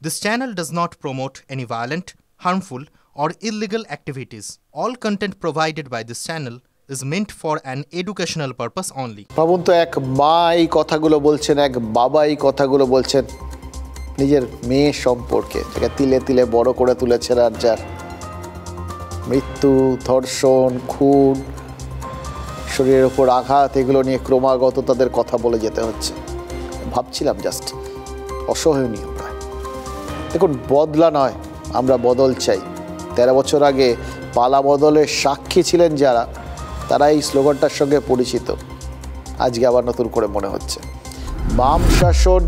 This channel does not promote any violent, harmful, or illegal activities. All content provided by this channel is meant for an educational purpose only. ভাবুন তো, এক মা এই কথাগুলো বলছেন, এক বাবা এই কথাগুলো বলছেন নিজের মেয়ে সম্পর্কে, যাকে তিলে তিলে বড় করে তুলেছেন, আর যার মৃত্যু, ধর্ষণ, খুন, শরীরের ওপর আঘাত, এগুলো নিয়ে ক্রমাগত তাদের কথা বলে যেতে হচ্ছে। ভাবছিলাম জাস্ট অসহনীয় প্রায়। দেখুন, বদলা নয়, আমরা বদল চাই। 13 বছর আগে পালা বদলের সাক্ষী ছিলেন যারা, তারা এই স্লোগানটার সঙ্গে পরিচিত। আজকে আবার নতুন করে মনে হচ্ছে বাম শাসন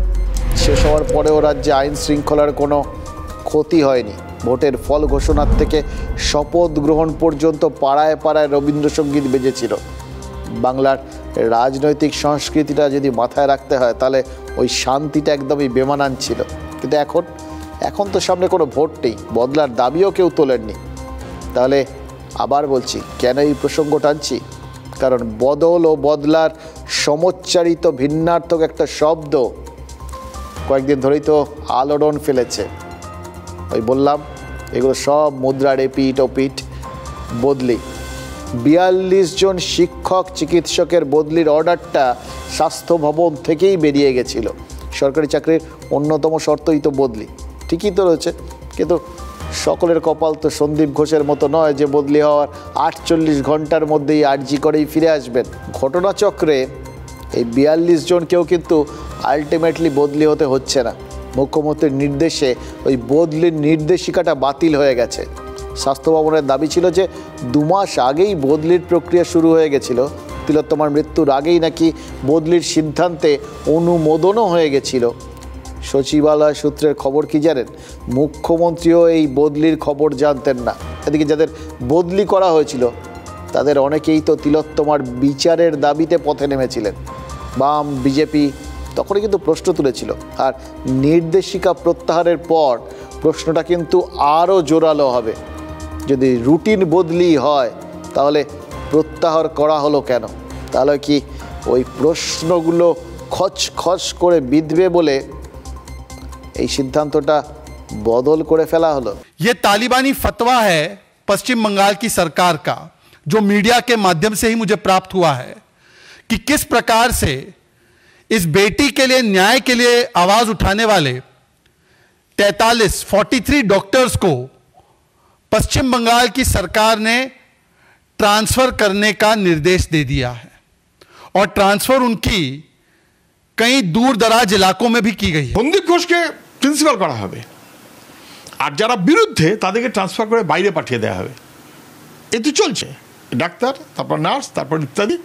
শেষ হওয়ার পরেও রাজ্যে আইন শৃঙ্খলার কোনো ক্ষতি হয়নি। ভোটের ফল ঘোষণার থেকে শপথ গ্রহণ পর্যন্ত পাড়ায় পাড়ায় রবীন্দ্রসঙ্গীত বেজেছিল। বাংলার রাজনৈতিক সংস্কৃতিটা যদি মাথায় রাখতে হয়, তাহলে ওই শান্তিটা একদমই বেমানান ছিল। কিন্তু এখন তো সামনে কোনো ভোট নেই, বদলার দাবিও কেউ তোলেননি। তাহলে আবার বলছি, কেন এই প্রসঙ্গ টানছি? কারণ বদল ও বদলার সমচ্চারিত ভিন্নার্থক একটা শব্দ কয়েকদিন ধরেই তো আলোড়ন ফেলেছে। ওই বললাম, এগুলো সব মুদ্রার এপিঠ ওপিঠ। বদলি 42 জন শিক্ষক চিকিৎসকের বদলির অর্ডারটা স্বাস্থ্য ভবন থেকেই বেরিয়ে গেছিল। সরকারি চাকরির অন্যতম শর্তই তো বদলি। ঠিকই তো রয়েছে, কিন্তু সকলের কপাল তো সন্দীপ ঘোষের মতো নয় যে বদলি হওয়ার 48 ঘন্টার মধ্যেই আর্জি করেই ফিরে আসবেন। ঘটনাচক্রে এই 42 জনকেও কিন্তু আলটিমেটলি বদলি হতে হচ্ছে না। মুখ্যমন্ত্রীর নির্দেশে ওই বদলির নির্দেশিকাটা বাতিল হয়ে গেছে। স্বাস্থ্য ভবনের দাবি ছিল যে 2 মাস আগেই বদলির প্রক্রিয়া শুরু হয়ে গেছিল। তিলোত্তমার মৃত্যুর আগেই নাকি বদলির সিদ্ধান্তে অনুমোদনও হয়ে গেছিল। সচিবালয় সূত্রের খবর কি জানেন? মুখ্যমন্ত্রীও এই বদলির খবর জানতেন না। এদিকে যাদের বদলি করা হয়েছিল তাদের অনেকেই তো তিলোত্তমার বিচারের দাবিতে পথে নেমেছিলেন। বাম, বিজেপি তখনই কিন্তু প্রশ্ন তুলেছিল। আর নির্দেশিকা প্রত্যাহারের পর প্রশ্নটা কিন্তু আরও জোরালো হবে। যদি রুটিন বদলি হয়, তাহলে প্রত্যাহার করা হলো কেন? তাহলে কি ওই প্রশ্নগুলো খচখচ করে বিঁধবে বলে এই সিদ্ধান্তটা বদল করে ফেলা হলো? ये तालिबानी फतवा है पश्चिम बंगाल की सरकार का, जो मीडिया के माध्यम से ही मुझे प्राप्त हुआ है कि किस प्रकार से इस बेटी के लिए, न्याय के लिए आवाज उठाने वाले 43 डॉक्टर्स को पश्चिम बंगाल की सरकार ने ट्रांसफर करने का निर्देश दे दिया है। और ट्रांसफर उनकी कई दूर दराज इलाकों में भी की गई है। সন্দীপ ঘোষকে প্রিন্সিপাল করা হবে, আর যারা বিরুদ্ধে তাদেরকে ট্রান্সফার করে বাইরে পাঠিয়ে দেওয়া হবে। এতে চলছে। ডাক্তার, তারপর নার্স, তারপর ইত্যাদি।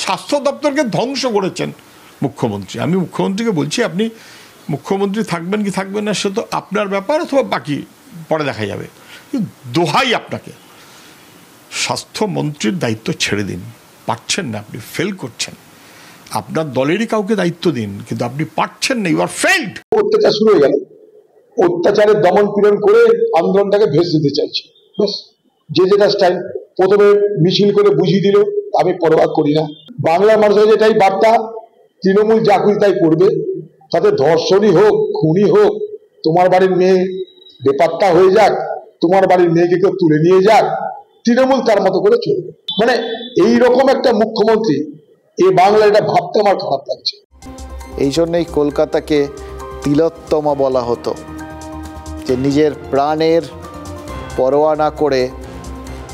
স্বাস্থ্য দপ্তরকে ধ্বংস করেছেন মুখ্যমন্ত্রী। আমি মুখ্যমন্ত্রীকে বলছি, আপনি মুখ্যমন্ত্রী থাকবেন কি থাকবেন না সে তো আপনার ব্যাপার, অথবা বাকি পরে দেখা যাবে। দোহাই আপনাকে, স্বাস্থ্যমন্ত্রীর দায়িত্ব ছেড়ে দিন। পারছেন না, আপনি ফেল করছেন। আপনার দলেরই কাউকে দায়িত্ব দিন, কিন্তু আপনি পারছেন না, ইউ আর ফেইল্ড। অত্যাচার শুরু হয়ে গেল, অত্যাচারের দমন পীড়ন করে আন্দোলনটাকে ভেসে দিতে চাইছে। যে যেটা স্টাইল, প্রথমে মিছিল করে বুঝিয়ে দিল, আমি পরোয়া করি না। বাংলার মানুষের যেটাই বার্তা, তৃণমূল যা খুশি তাই করবে, তাতে ধর্ষণই হোক, খুনই হোক, তোমার বাড়ির মেয়ে বেপাত্তা হয়ে যাক, তোমার বাড়ির মেয়েকে কেউ তুলে নিয়ে যাক, তৃণমূল তার মতো করে চলবে। মানে এইরকম একটা মুখ্যমন্ত্রী এ বাংলা, এটা ভাবতে আমার খারাপ লাগছে। এই জন্যই কলকাতাকে তিলোত্তমা বলা হতো, যে নিজের প্রাণের পরোয়া না করে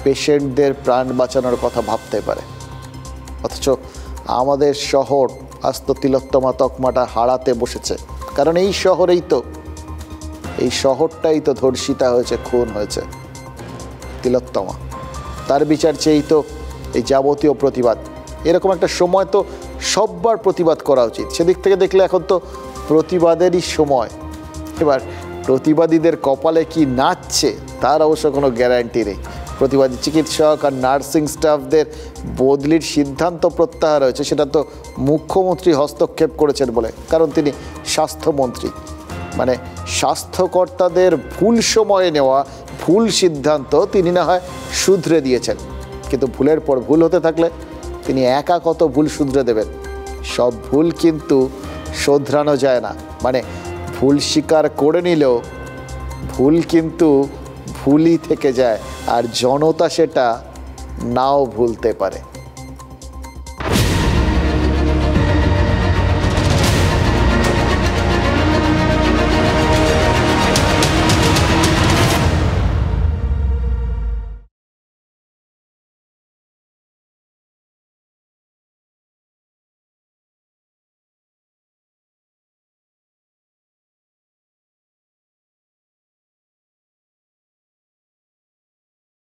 পেশেন্টদের প্রাণ বাঁচানোর কথা ভাবতে পারে। অথচ আমাদের শহর আজ তো তিলোত্তমা তকমাটা হারাতে বসেছে। কারণ এই শহরটাই তো ধর্ষিতা হয়েছে, খুন হয়েছে তিলোত্তমা। তার বিচার চেয়েই তো এই যাবতীয় প্রতিবাদ। এরকম একটা সময় তো সববার প্রতিবাদ করা উচিত। সেদিক থেকে দেখলে এখন তো প্রতিবাদেরই সময়। এবার প্রতিবাদীদের কপালে কি নাচছে তার অবশ্য কোনো গ্যারান্টি নেই। প্রতিবাদী চিকিৎসক আর নার্সিং স্টাফদের বদলির সিদ্ধান্ত প্রত্যাহার হয়েছে, সেটা তো মুখ্যমন্ত্রী হস্তক্ষেপ করেছেন বলে। কারণ তিনি স্বাস্থ্যমন্ত্রী, মানে স্বাস্থ্যকর্তাদের ভুল সময়ে নেওয়া ভুল সিদ্ধান্ত তিনি না হয় শুধরে দিয়েছেন, কিন্তু ভুলের পর ভুল হতে থাকলে তিনি একা কত ভুল শুধরে দেবেন? সব ভুল কিন্তু শোধরানো যায় না। মানে ভুল স্বীকার করে নিলেও ভুল কিন্তু ভুলই থেকে যায়, আর জনতা সেটা নাও ভুলতে পারে।